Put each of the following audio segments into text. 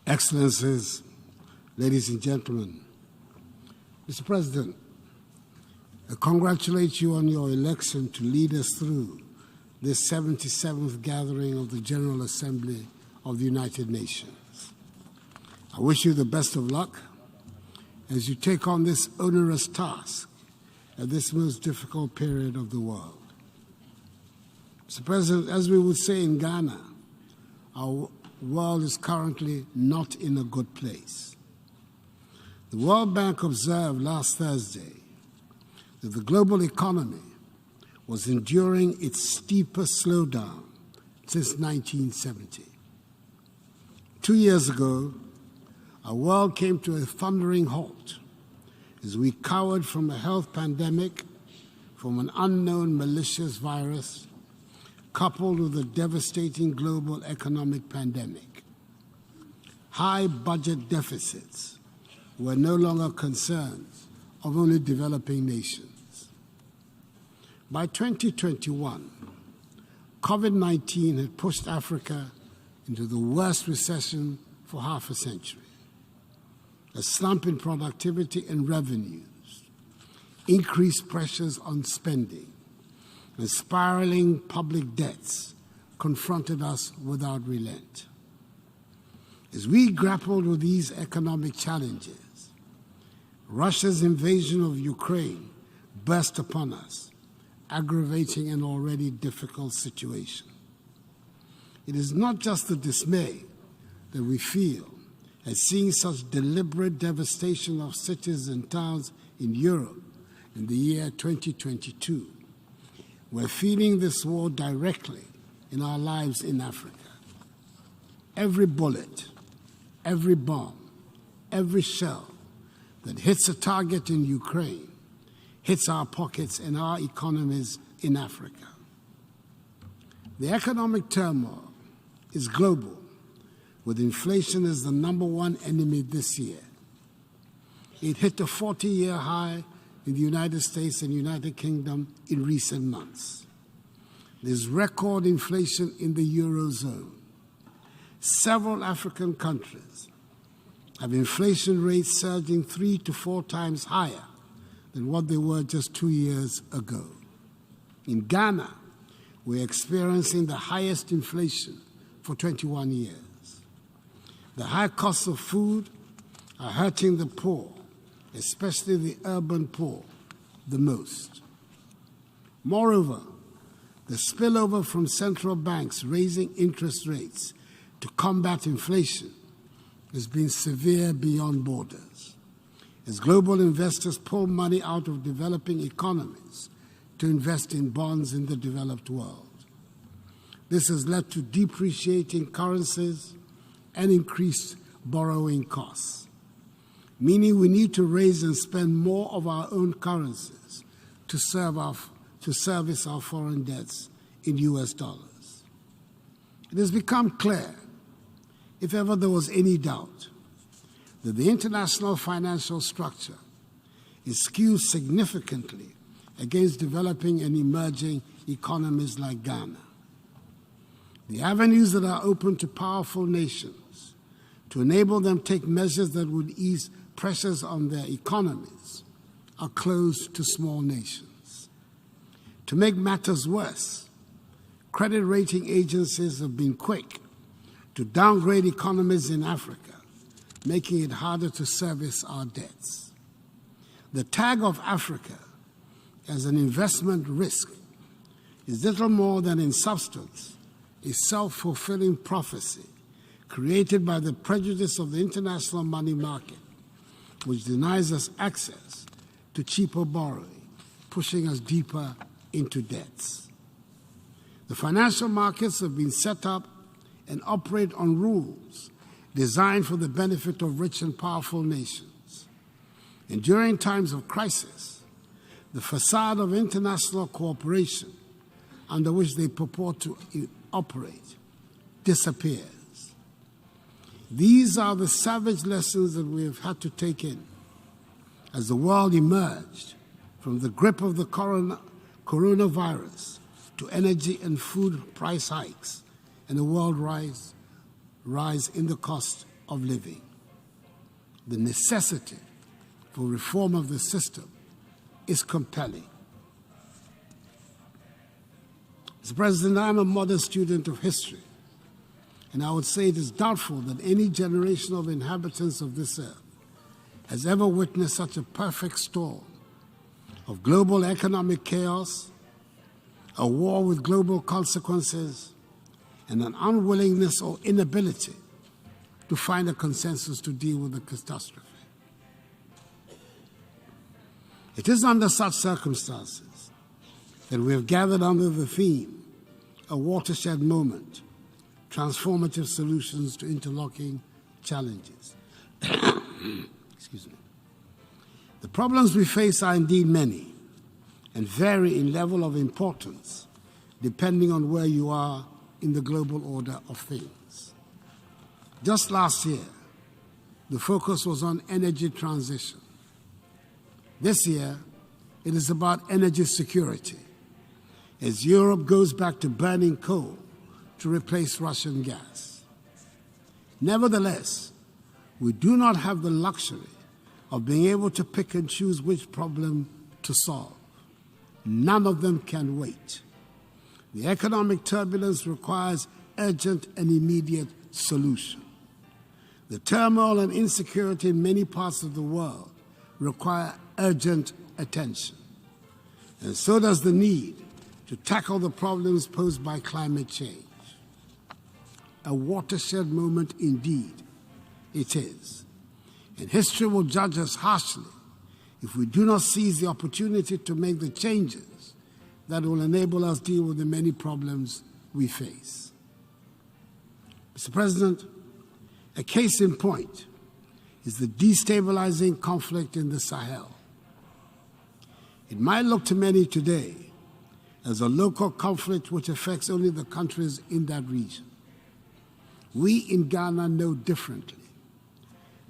Excellencies, ladies and gentlemen, Mr. President, I congratulate you on your election to lead us through this 77th gathering of the General Assembly of the United Nations. I wish you the best of luck as you take on this onerous task at this most difficult period of the world. Mr. President, as we would say in Ghana, our world is currently not in a good place. The World Bank observed last Thursday that the global economy was enduring its steepest slowdown since 1970. 2 years ago, our world came to a thundering halt as we cowered from a health pandemic, from an unknown malicious virus, coupled with a devastating global economic pandemic. High budget deficits were no longer concerns of only developing nations. By 2021, COVID-19 had pushed Africa into the worst recession for half a century. A slump in productivity and revenues, increased pressures on spending, and spiraling public debts confronted us without relent. As we grappled with these economic challenges, Russia's invasion of Ukraine burst upon us, aggravating an already difficult situation. It is not just the dismay that we feel at seeing such deliberate devastation of cities and towns in Europe in the year 2022. We're feeling this war directly in our lives in Africa. Every bullet, every bomb, every shell that hits a target in Ukraine hits our pockets and our economies in Africa. The economic turmoil is global, with inflation as the #1 enemy this year. It hit a 40-year high in the United States and United Kingdom in recent months. There's record inflation in the Eurozone. Several African countries have inflation rates surging 3 to 4 times higher than what they were just 2 years ago. In Ghana, we're experiencing the highest inflation for 21 years. The high costs of food are hurting the poor, especially the urban poor, the most. Moreover, the spillover from central banks raising interest rates to combat inflation has been severe beyond borders, as global investors pull money out of developing economies to invest in bonds in the developed world. This has led to depreciating currencies and increased borrowing costs, meaning we need to raise and spend more of our own currencies to service our foreign debts in US dollars. It has become clear, if ever there was any doubt, that the international financial structure is skewed significantly against developing and emerging economies like Ghana. The avenues that are open to powerful nations to enable them take measures that would ease pressures on their economies are closed to small nations. To make matters worse, credit rating agencies have been quick to downgrade economies in Africa, making it harder to service our debts. The tag of Africa as an investment risk is little more than, in substance, a self-fulfilling prophecy created by the prejudice of the international money market, which denies us access to cheaper borrowing, pushing us deeper into debts. The financial markets have been set up and operate on rules designed for the benefit of rich and powerful nations. And during times of crisis, the facade of international cooperation under which they purport to operate disappears. These are the savage lessons that we have had to take in as the world emerged from the grip of the coronavirus to energy and food price hikes and the world rise in the cost of living. The necessity for reform of the system is compelling. Mr. President, I'm a modest student of history, and I would say it is doubtful that any generation of inhabitants of this earth has ever witnessed such a perfect storm of global economic chaos, a war with global consequences, and an unwillingness or inability to find a consensus to deal with the catastrophe. It is under such circumstances that we have gathered under the theme, a watershed moment, transformative solutions to interlocking challenges. Excuse me. The problems we face are indeed many and vary in level of importance depending on where you are in the global order of things. Just last year, the focus was on energy transition. This year, it is about energy security, as Europe goes back to burning coal to replace Russian gas. Nevertheless, we do not have the luxury of being able to pick and choose which problem to solve. None of them can wait. The economic turbulence requires urgent and immediate solution. The turmoil and insecurity in many parts of the world require urgent attention. And so does the need to tackle the problems posed by climate change. A watershed moment indeed it is. And history will judge us harshly if we do not seize the opportunity to make the changes that will enable us to deal with the many problems we face. Mr. President, a case in point is the destabilizing conflict in the Sahel. It might look to many today as a local conflict which affects only the countries in that region. We in Ghana know differently.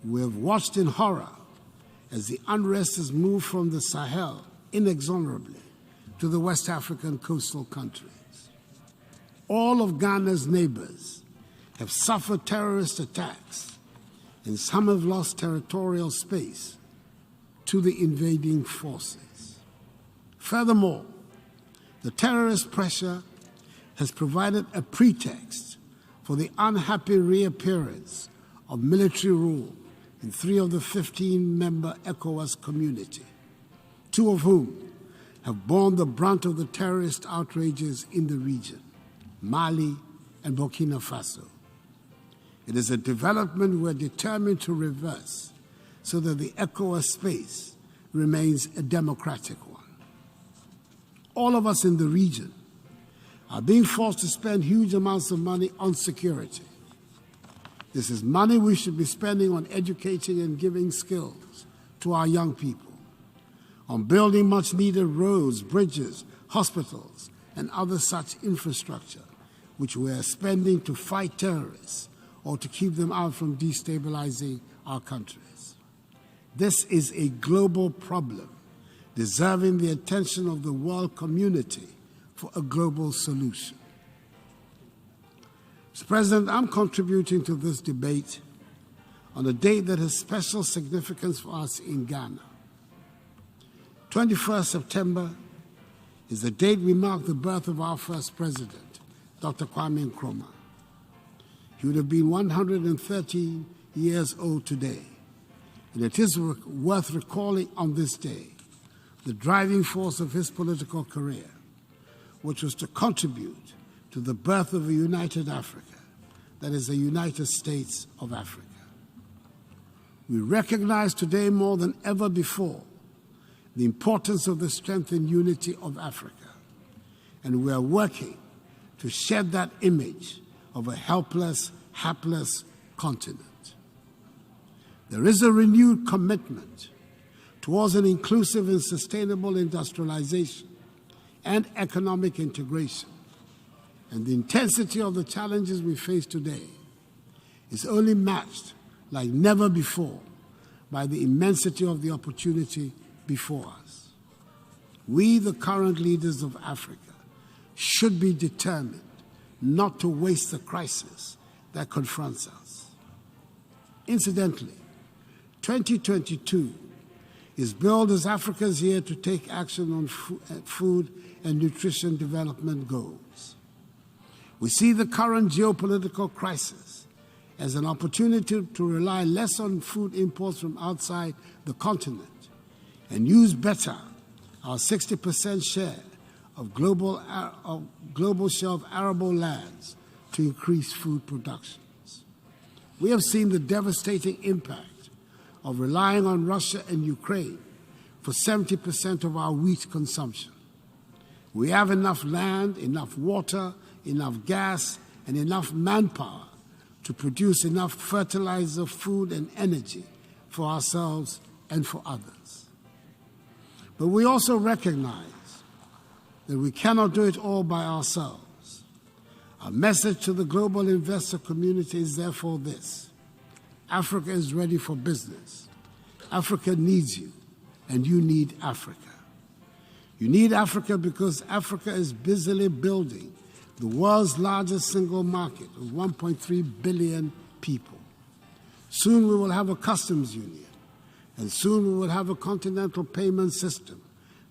We have watched in horror as the unrest has moved from the Sahel inexorably to the West African coastal countries. All of Ghana's neighbors have suffered terrorist attacks, and some have lost territorial space to the invading forces. Furthermore, the terrorist pressure has provided a pretext for the unhappy reappearance of military rule in 3 of the 15-member ECOWAS community, 2 of whom have borne the brunt of the terrorist outrages in the region, Mali and Burkina Faso. It is a development we're determined to reverse so that the ECOWAS space remains a democratic one. All of us in the region are being forced to spend huge amounts of money on security. This is money we should be spending on educating and giving skills to our young people, on building much-needed roads, bridges, hospitals, and other such infrastructure, which we are spending to fight terrorists or to keep them out from destabilizing our countries. This is a global problem, deserving the attention of the world community for a global solution. Mr. President, I'm contributing to this debate on a date that has special significance for us in Ghana. 21st September is the date we mark the birth of our first president, Dr. Kwame Nkrumah. He would have been 113 years old today, and it is worth recalling on this day the driving force of his political career, which was to contribute to the birth of a united Africa, that is, the United States of Africa. We recognize today more than ever before the importance of the strength and unity of Africa, and we are working to shed that image of a helpless, hapless continent. There is a renewed commitment towards an inclusive and sustainable industrialization and economic integration. And the intensity of the challenges we face today is only matched like never before by the immensity of the opportunity before us. We, the current leaders of Africa, should be determined not to waste the crisis that confronts us. Incidentally, 2022 is billed as Africa's year to take action on food and nutrition development goals. We see the current geopolitical crisis as an opportunity to rely less on food imports from outside the continent and use better our 60% share of global shelf arable lands to increase food productions. We have seen the devastating impact of relying on Russia and Ukraine for 70% of our wheat consumption. We have enough land, enough water, enough gas, and enough manpower to produce enough fertilizer, food, and energy for ourselves and for others. But we also recognize that we cannot do it all by ourselves. Our message to the global investor community is therefore this: Africa is ready for business. Africa needs you, and you need Africa. You need Africa because Africa is busily building the world's largest single market of 1.3 billion people. Soon we will have a customs union, and soon we will have a continental payment system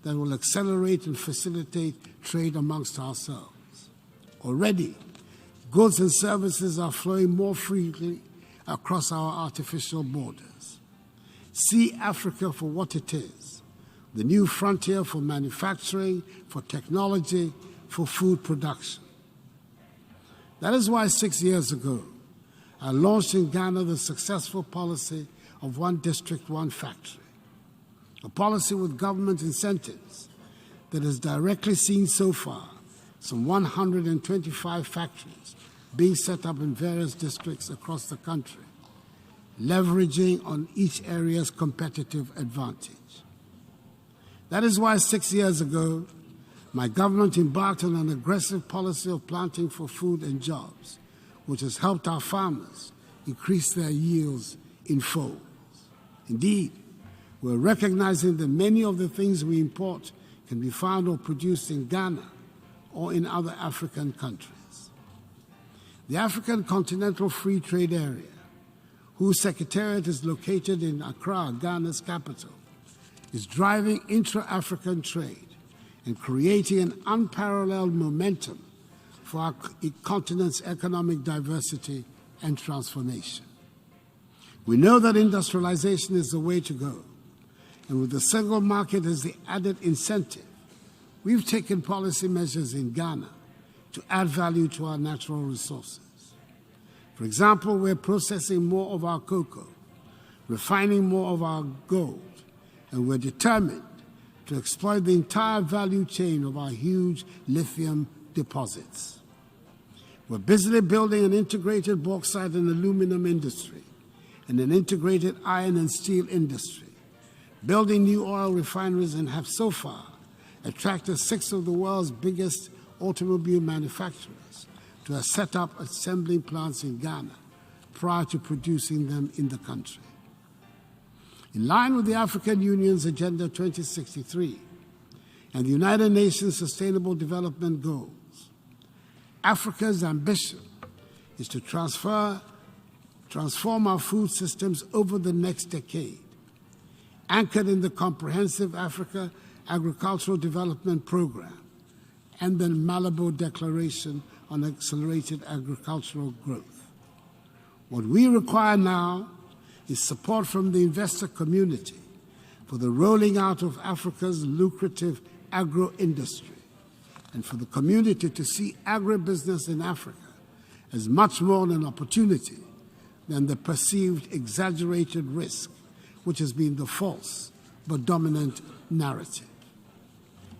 that will accelerate and facilitate trade amongst ourselves. Already, goods and services are flowing more freely across our artificial borders. See Africa for what it is: the new frontier for manufacturing, for technology, for food production. That is why 6 years ago, I launched in Ghana the successful policy of one district, one factory, a policy with government incentives that has directly seen so far some 125 factories being set up in various districts across the country, leveraging on each area's competitive advantage. That is why 6 years ago, my government embarked on an aggressive policy of planting for food and jobs, which has helped our farmers increase their yields in folds. Indeed, we're recognizing that many of the things we import can be found or produced in Ghana or in other African countries. The African Continental Free Trade Area, whose secretariat is located in Accra, Ghana's capital, is driving intra-African trade and creating an unparalleled momentum for our continent's economic diversity and transformation. We know that industrialization is the way to go, and with the single market as the added incentive, we've taken policy measures in Ghana to add value to our natural resources. For example, we're processing more of our cocoa, refining more of our gold, and we're determined to exploit the entire value chain of our huge lithium deposits. We're busily building an integrated bauxite and aluminum industry and an integrated iron and steel industry, building new oil refineries, and have so far attracted 6 of the world's biggest automobile manufacturers to have set up assembling plants in Ghana prior to producing them in the country. In line with the African Union's Agenda 2063 and the United Nations Sustainable Development Goals, Africa's ambition is to transform our food systems over the next decade, anchored in the Comprehensive Africa Agricultural Development Program and the Malabo Declaration on Accelerated Agricultural Growth. What we require now is support from the investor community for the rolling out of Africa's lucrative agro-industry, and for the community to see agribusiness in Africa as much more an opportunity than the perceived exaggerated risk, which has been the false but dominant narrative.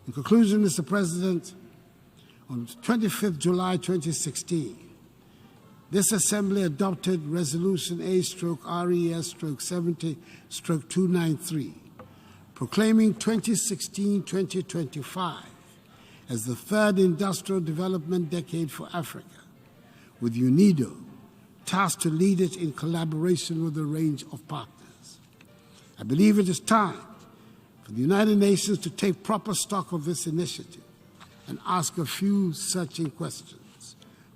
In conclusion, Mr. President, on 25th July 2016, this Assembly adopted Resolution A/RES/70/293, proclaiming 2016-2025 as the third industrial development decade for Africa, with UNIDO tasked to lead it in collaboration with a range of partners. I believe it is time for the United Nations to take proper stock of this initiative and ask a few searching questions,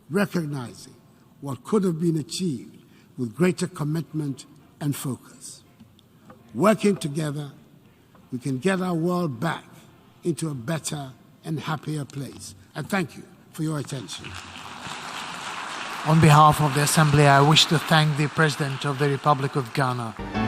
recognizing what could have been achieved with greater commitment and focus. Working together, we can get our world back into a better and happier place. I thank you for your attention. On behalf of the Assembly, I wish to thank the President of the Republic of Ghana.